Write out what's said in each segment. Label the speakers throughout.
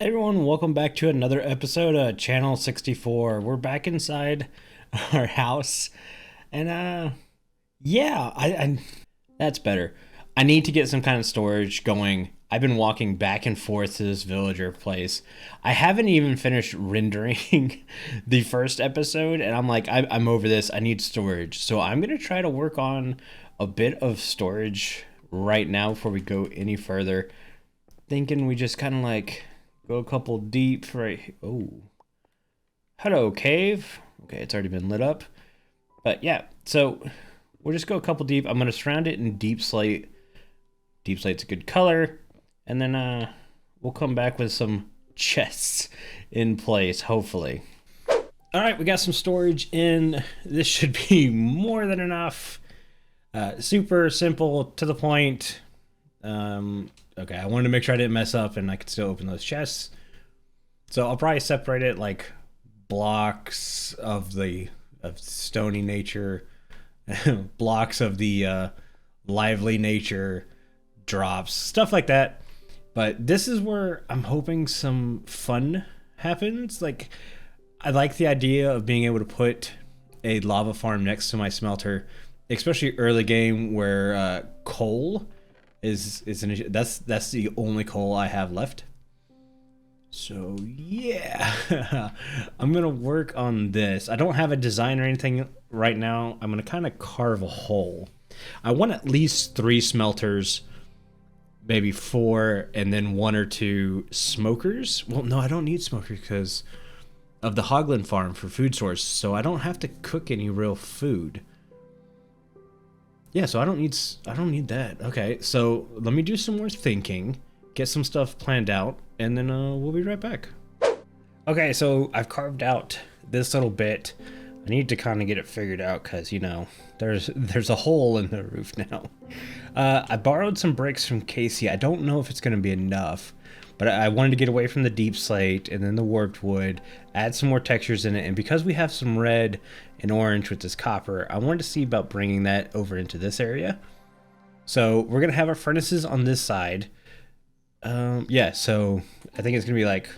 Speaker 1: Hey everyone, welcome back to another episode of Channel 64. We're back inside our house, and yeah, I that's better. I need to get some kind of storage going. I've been walking back and forth to this villager place. I haven't even finished rendering the first episode, and I'm like, I'm over this. I need storage, so I'm gonna try to work on a bit of storage right now before we go any further. Thinking we just kind of like go a couple deep right. Oh, hello, cave. Okay, it's already been lit up. But yeah, so we'll just go a couple deep. I'm going to surround it in deep slate. Deep slate's a good color. And then we'll come back with some chests in place, hopefully. All right, we got some storage in. This should be more than enough. Super simple, to the point. Okay, I wanted to make sure I didn't mess up and I could still open those chests. So I'll probably separate it like blocks of stony nature, blocks of the lively nature, drops, stuff like that. But this is where I'm hoping some fun happens. Like, I like the idea of being able to put a lava farm next to my smelter, especially early game where coal is an issue. That's the only coal I have left. So yeah, I'm gonna work on this. I don't have a design or anything right now. I'm gonna kind of carve a hole. I want at least 3 smelters, maybe 4, and then 1 or 2 smokers. Well, no, I don't need smokers because of the Hoglin farm for food source, so I don't have to cook any real food. Yeah, so I don't need that. Okay, so let me do some more thinking, get some stuff planned out, and then we'll be right back. Okay, so I've carved out this little bit. I need to kind of get it figured out because, you know, there's a hole in the roof now. I borrowed some bricks from Casey. I don't know if it's going to be enough, but I wanted to get away from the deep slate and then the warped wood, add some more textures in it, and because we have some red and orange with this copper, I wanted to see about bringing that over into this area. So we're going to have our furnaces on this side. Yeah, so I think it's going to be like,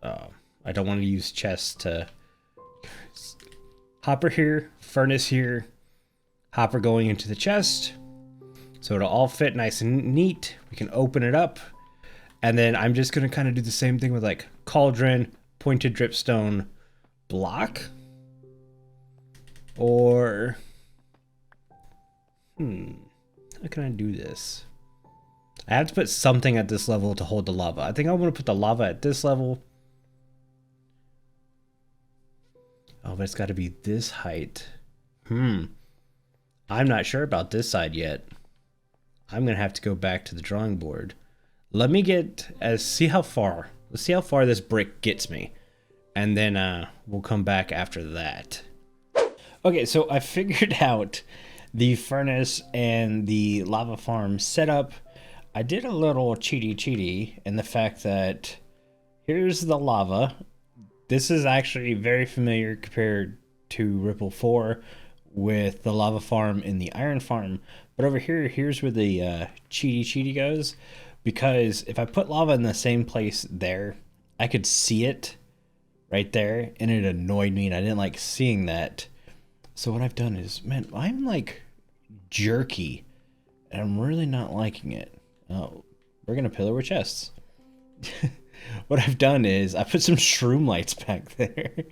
Speaker 1: I don't want to use chests to... Hopper here, furnace here, hopper going into the chest. So it'll all fit nice and neat. We can open it up. And then I'm just going to kind of do the same thing with like cauldron, pointed dripstone, block. Or, how can I do this? I have to put something at this level to hold the lava. I think I want to put the lava at this level. Oh, but it's got to be this height. I'm not sure about this side yet. I'm going to have to go back to the drawing board. Let me see how far. Let's see how far this brick gets me. And then we'll come back after that. Okay, so I figured out the furnace and the lava farm setup. I did a little cheaty in the fact that here's the lava. This is actually very familiar compared to Ripple 4 with the lava farm in the iron farm. But over here, here's where the cheaty goes. Because if I put lava in the same place there, I could see it right there. And it annoyed me and I didn't like seeing that. So what I've done is, man, I'm like jerky. And I'm really not liking it. Oh, we're going to pillar with chests. What I've done is I put some shroom lights back there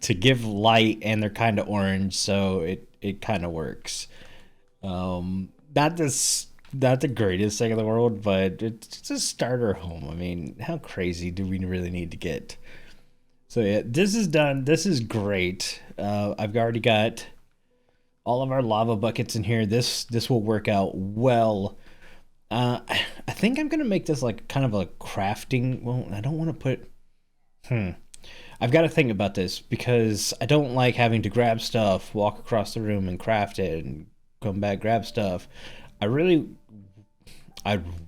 Speaker 1: to give light, and they're kind of orange, so it kind of works. Not the greatest thing in the world, but it's a starter home. I mean, how crazy do we really need to get? So yeah, this is done. This is great. I've already got all of our lava buckets in here. This will work out well. I think I'm gonna make this like kind of a crafting. Well, I don't want to put. I've got to think about this because I don't like having to grab stuff, walk across the room and craft it, and come back grab stuff. I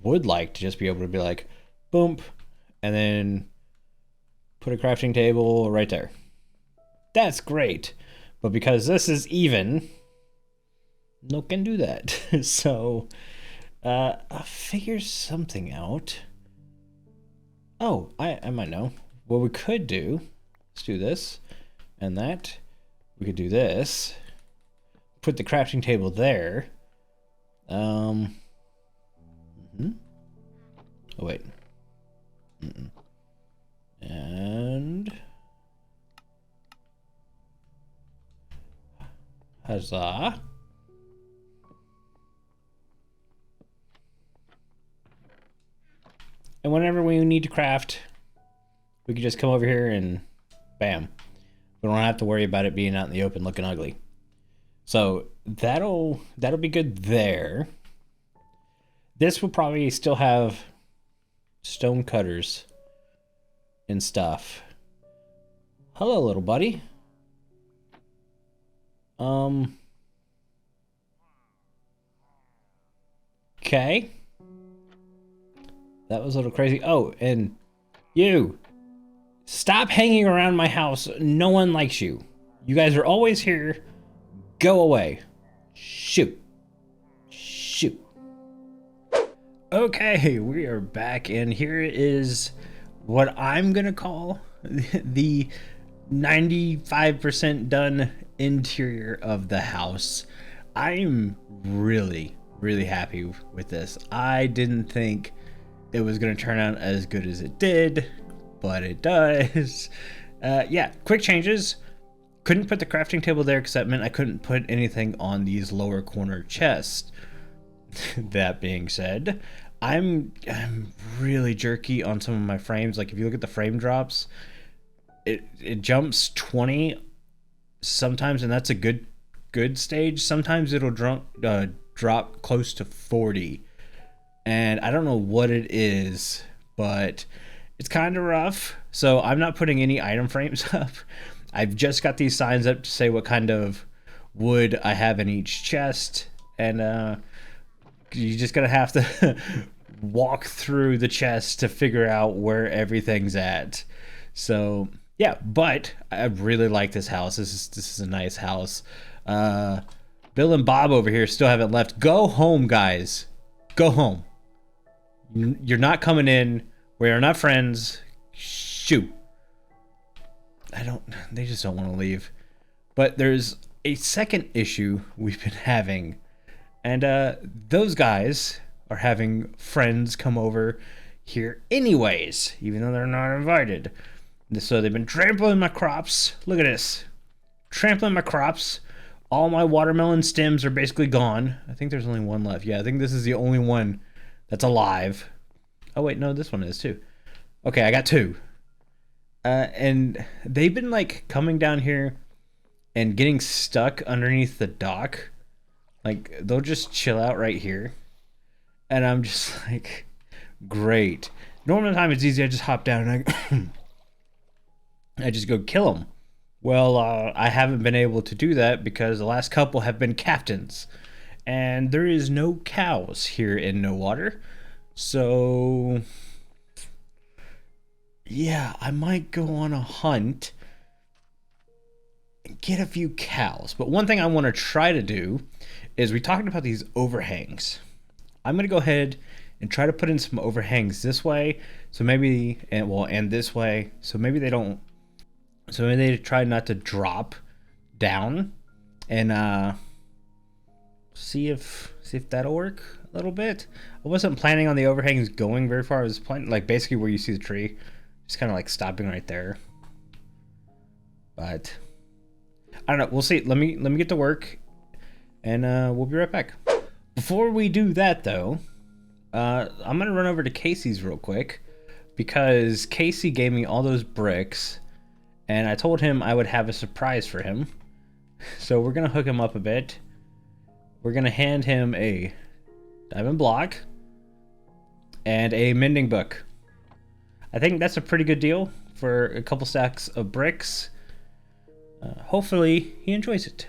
Speaker 1: would like to just be able to be like, boom, and then put a crafting table right there. That's great, but because this is even, no can do that. So. I'll figure something out. Oh, I might know. What we could do, let's do this and that. We could do this. Put the crafting table there. Oh wait. And huzzah. And whenever we need to craft, we can just come over here and bam. We don't have to worry about it being out in the open looking ugly. So that'll be good there. This will probably still have stone cutters and stuff. Hello, little buddy. Okay. That was a little crazy. Oh, and you. Stop hanging around my house. No one likes you. You guys are always here. Go away. Shoot. Shoot. Okay, we are back, and here is what I'm gonna call the 95% done interior of the house. I'm really, really happy with this. I didn't think it was gonna turn out as good as it did, but it does. Yeah, quick changes. Couldn't put the crafting table there because that meant I couldn't put anything on these lower corner chests. That being said, I'm really jerky on some of my frames. Like if you look at the frame drops, it jumps 20 sometimes, and that's a good stage. Sometimes it'll drop close to 40, and I don't know what it is, but it's kind of rough. So I'm not putting any item frames up. I've just got these signs up to say what kind of wood I have in each chest, and you just gotta have to walk through the chest to figure out where everything's at. So yeah, but I really like this house. This is a nice house. Bill and Bob over here still haven't left. Go home, guys. Go home. You're not coming in. We are not friends. Shoot. They just don't want to leave. But there's a second issue we've been having. And those guys are having friends come over here anyways, even though they're not invited. So they've been trampling my crops. Look at this. Trampling my crops. All my watermelon stems are basically gone. I think there's only one left. Yeah, I think this is the only one that's alive. Oh wait, no, this one is too. Okay, I got two. And they've been like coming down here and getting stuck underneath the dock. Like they'll just chill out right here. And I'm just like, great. Normal time it's easy. I just hop down and I just go kill them. Well, I haven't been able to do that because the last couple have been captains. And there is no cows here in No Water. So yeah, I might go on a hunt and get a few cows. But one thing I want to try to do is we talked about these overhangs. I'm going to go ahead and try to put in some overhangs this way. So maybe, and this way. So maybe they don't, so maybe they try not to drop down, and see if that'll work a little bit. I wasn't planning on the overhangs going very far. I was planning like basically where you see the tree. Just kind of like stopping right there. But I don't know. We'll see. Let me get to work, and we'll be right back. Before we do that, though, I'm gonna run over to Casey's real quick because Casey gave me all those bricks, and I told him I would have a surprise for him. So we're gonna hook him up a bit. We're gonna hand him a diamond block and a mending book. I think that's a pretty good deal for a couple stacks of bricks. Hopefully he enjoys it.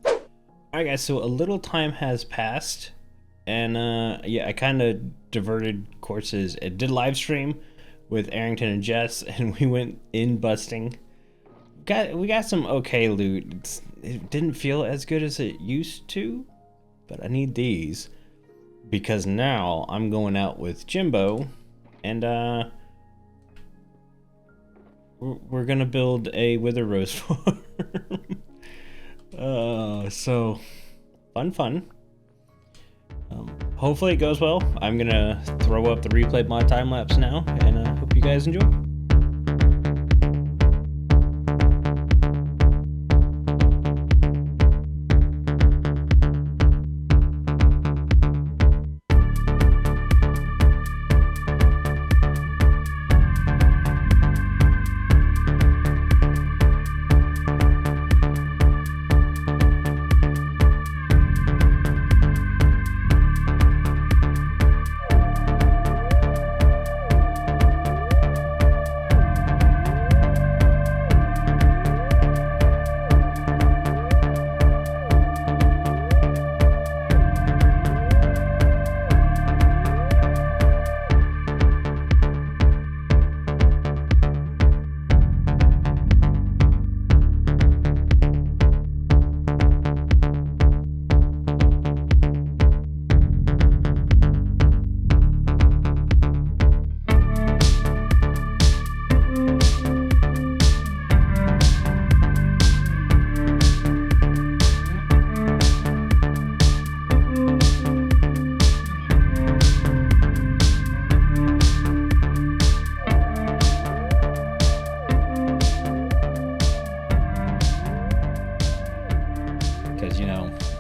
Speaker 1: Alright guys, so a little time has passed, and yeah, I kind of diverted courses. I did live stream with Aerington and Jess, and we went in busting. We got some okay loot. It didn't feel as good as it used to, but I need these because now I'm going out with Jimbo, and we're gonna build a wither rose farm. So fun. Hopefully it goes well. I'm gonna throw up the replay mod time lapse now, and hope you guys enjoy.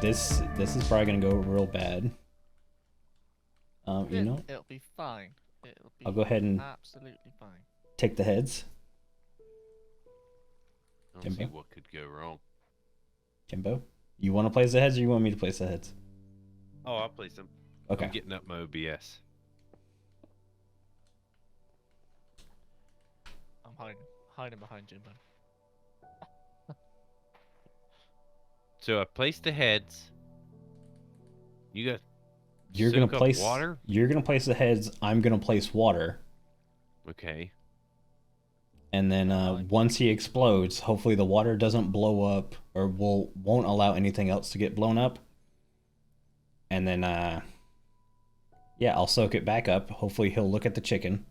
Speaker 1: Because this is probably gonna go real bad.
Speaker 2: It'll be fine.
Speaker 1: I'll go ahead and
Speaker 2: absolutely fine.
Speaker 1: take the heads.
Speaker 3: I don't see what could go wrong.
Speaker 1: Jimbo, you want to place the heads, or you want me to place the heads?
Speaker 3: Oh, I'll place them.
Speaker 1: Okay.
Speaker 3: I'm getting up my OBS.
Speaker 2: I'm hiding behind Jimbo.
Speaker 3: So I placed the heads. You got.
Speaker 1: You're gonna place
Speaker 3: water.
Speaker 1: You're gonna place the heads. I'm gonna place water.
Speaker 3: Okay.
Speaker 1: And then once he explodes, hopefully the water doesn't blow up or won't allow anything else to get blown up. And then yeah, I'll soak it back up. Hopefully he'll look at the chicken.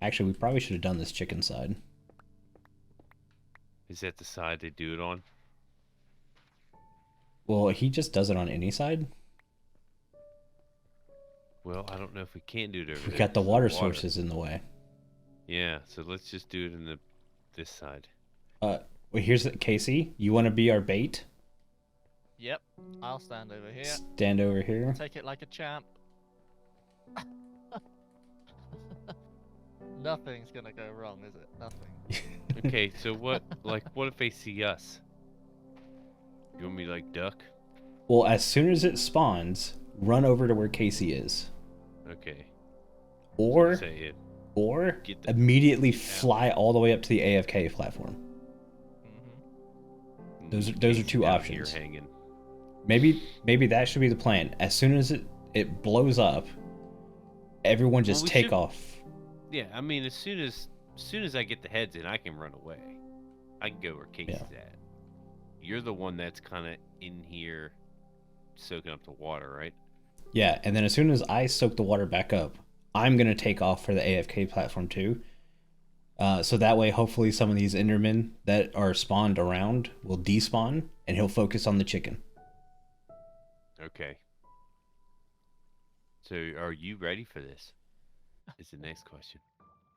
Speaker 1: Actually, we probably should have done this chicken side.
Speaker 3: Is that the side they do it on?
Speaker 1: Well, he just does it on any side.
Speaker 3: Well, I don't know if we can do it over
Speaker 1: We
Speaker 3: there.
Speaker 1: got the water sources in the way.
Speaker 3: Yeah, so let's just do it in this side.
Speaker 1: Well, here's Casey. You want to be our bait?
Speaker 2: Yep, I'll stand over here.
Speaker 1: Stand over here.
Speaker 2: Take it like a champ. Nothing's gonna go wrong, is it? Nothing.
Speaker 3: Okay, so what if they see us? You want me to like duck?
Speaker 1: Well, as soon as it spawns, run over to where Casey is.
Speaker 3: Okay.
Speaker 1: Or
Speaker 3: Say it.
Speaker 1: Or immediately fly all the way up to the AFK platform.
Speaker 2: Mm-hmm.
Speaker 1: Those are two options.
Speaker 3: Here hanging.
Speaker 1: Maybe that should be the plan. As soon as it blows up, everyone just take off.
Speaker 3: Yeah, I mean, as soon as I get the heads in, I can run away. I can go where Casey's at. You're the one that's kind of in here, soaking up the water, right?
Speaker 1: Yeah, and then as soon as I soak the water back up, I'm gonna take off for the AFK platform too. So that way, hopefully, some of these Endermen that are spawned around will despawn, and he'll focus on the chicken.
Speaker 3: Okay. So, are you ready for this? Is the next question.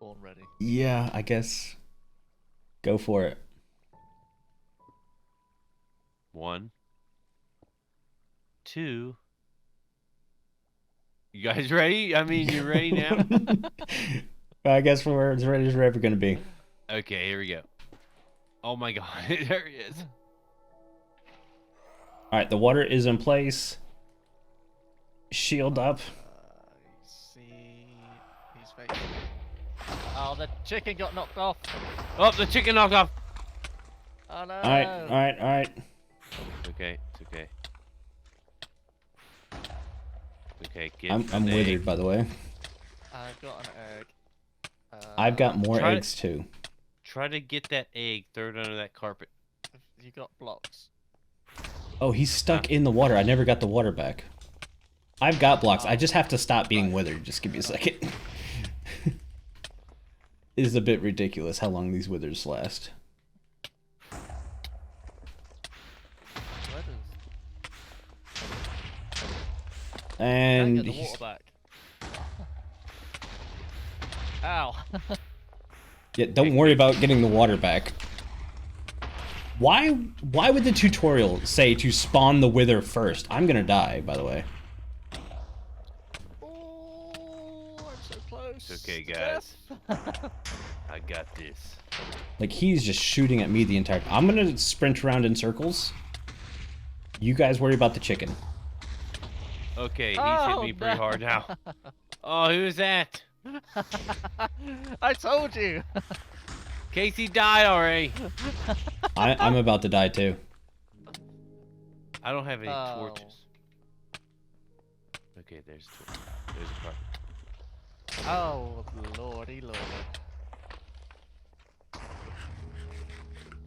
Speaker 2: Born ready.
Speaker 1: Yeah, I guess. Go for it.
Speaker 3: 1, 2. You guys ready? I mean, you're ready now?
Speaker 1: I guess we're as ready as we're ever going to be.
Speaker 3: Okay, here we go. Oh my god, there he is.
Speaker 1: Alright, the water is in place. Shield up.
Speaker 2: He's fake. Oh, the chicken got knocked off.
Speaker 3: Oh, the chicken knocked off.
Speaker 2: Oh no.
Speaker 1: Alright.
Speaker 3: Okay, it's okay. Okay,
Speaker 1: I'm withered, by the way.
Speaker 2: I've got an egg.
Speaker 1: I've got more eggs too.
Speaker 3: Try to get that egg, throw it under that carpet.
Speaker 2: You got blocks.
Speaker 1: Oh, he's stuck in the water. I never got the water back. I've got blocks. I just have to stop being withered. Just give me a second. is a bit ridiculous how long these withers last.
Speaker 2: What is...
Speaker 1: And
Speaker 2: Get the water back. Ow.
Speaker 1: yeah, don't worry about getting the water back. Why would the tutorial say to spawn the wither first? I'm gonna die, by the way.
Speaker 2: Oh, I'm so close.
Speaker 3: It's okay, guys. I got this.
Speaker 1: Like, he's just shooting at me the entire time. I'm gonna sprint around in circles. You guys worry about the chicken.
Speaker 3: Okay, he's hit me pretty hard now. Oh, who's that?
Speaker 2: I told you.
Speaker 3: Casey died already.
Speaker 1: I'm about to die too.
Speaker 3: I don't have any torches. Okay, there's a torch. There's a part.
Speaker 2: Oh, lordy lord.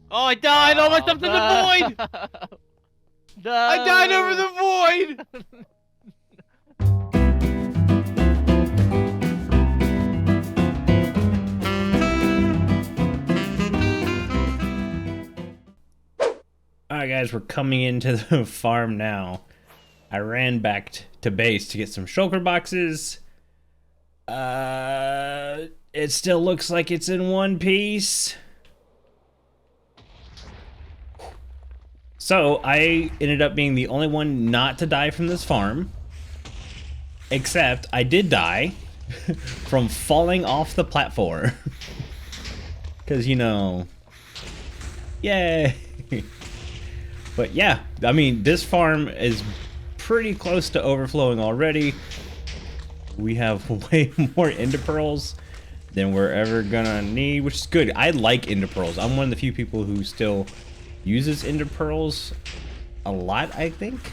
Speaker 3: Oh, I died! Oh, I jumped in the void!
Speaker 2: No.
Speaker 3: I died over the void!
Speaker 1: Alright guys, we're coming into the farm now. I ran back to base to get some shulker boxes. It still looks like it's in one piece. So, I ended up being the only one not to die from this farm. Except, I did die from falling off the platform. Because, you know... Yay! But yeah, I mean, this farm is pretty close to overflowing already. We have way more ender pearls than we're ever gonna need, which is good. I like ender pearls. I'm one of the few people who still uses ender pearls a lot, I think.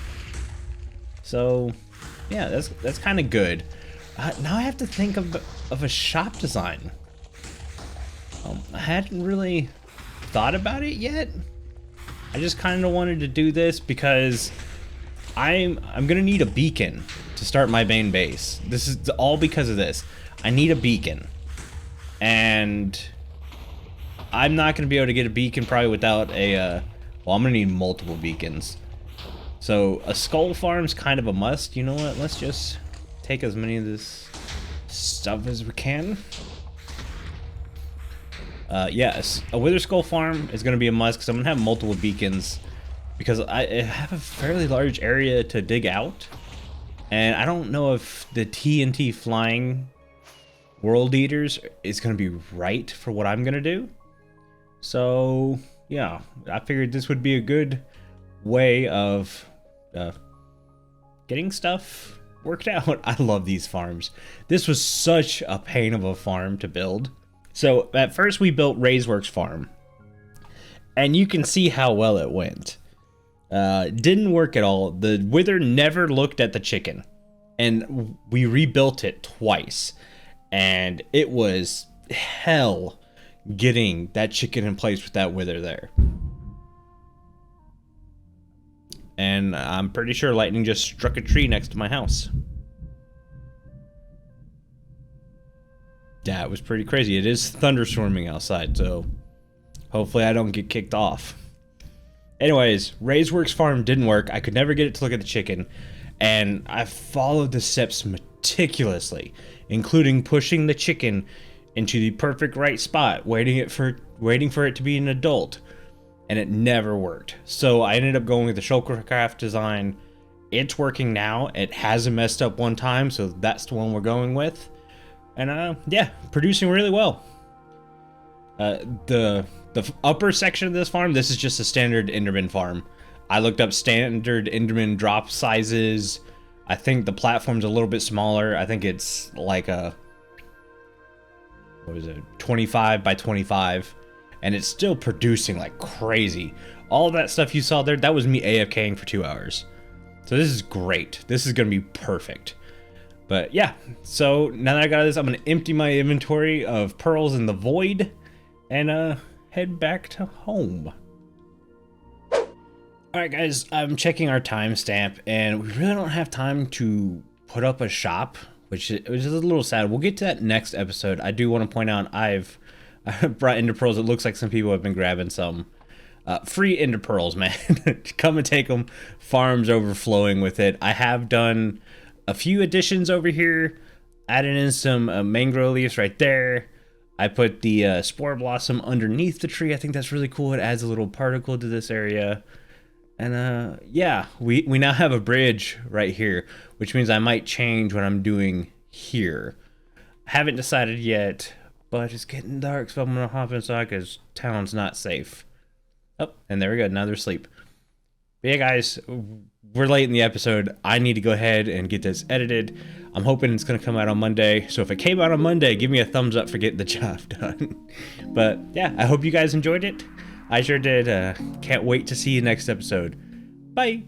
Speaker 1: So, yeah, that's kind of good. Now I have to think of a shop design. I hadn't really thought about it yet. I just kind of wanted to do this because I'm gonna need a beacon to start my main base. This is all because of this. I need a beacon, and I'm not gonna be able to get a beacon probably without a. Well, I'm gonna need multiple beacons. So a skull farm's kind of a must. You know what? Let's just take as many of this stuff as we can. Yes, a wither skull farm is going to be a must because I'm going to have multiple beacons because I have a fairly large area to dig out, and I don't know if the TNT flying world eaters is going to be right for what I'm going to do. So yeah, I figured this would be a good way of getting stuff worked out. I love these farms. This was such a pain of a farm to build. So at first we built Raiseworks Farm, and you can see how well it went. Didn't work at all. The wither never looked at the chicken, and we rebuilt it twice, and it was hell getting that chicken in place with that wither there. And I'm pretty sure lightning just struck a tree next to my house. Yeah, it was pretty crazy. It is thunderstorming outside, so hopefully I don't get kicked off. Anyways, Raiseworks Farm didn't work. I could never get it to look at the chicken, and I followed the steps meticulously, including pushing the chicken into the perfect right spot, waiting for it to be an adult, and it never worked. So I ended up going with the Shulkercraft design. It's working now. It hasn't messed up one time, so that's the one we're going with. And yeah, producing really well. The upper section of this farm, this is just a standard Enderman farm. I looked up standard Enderman drop sizes. I think the platform's a little bit smaller. I think it's like a, what is it, 25 by 25. And it's still producing like crazy. All that stuff you saw there, that was me AFKing for 2 hours. So this is great. This is going to be perfect. But yeah, so now that I got this, I'm going to empty my inventory of pearls in the void and head back to home. Alright guys, I'm checking our timestamp, and we really don't have time to put up a shop which is a little sad. We'll get to that next episode. I do want to point out I've brought ender pearls. It looks like some people have been grabbing some free ender pearls, man. Come and take them. Farms overflowing with it. I have done a few additions over here. Added in some mangrove leaves right there. I put the spore blossom underneath the tree. I think that's really cool. It adds a little particle to this area. And yeah, we now have a bridge right here, which means I might change what I'm doing here. Haven't decided yet, but it's getting dark, so I'm gonna hop inside because town's not safe. Oh, and there we go. Now they're asleep. But yeah, guys, we're late in the episode. I need to go ahead and get this edited. I'm hoping it's gonna come out on Monday. So if it came out on Monday, give me a thumbs up for getting the job done. But yeah, I hope you guys enjoyed it. I sure did. Can't wait to see you next episode. Bye.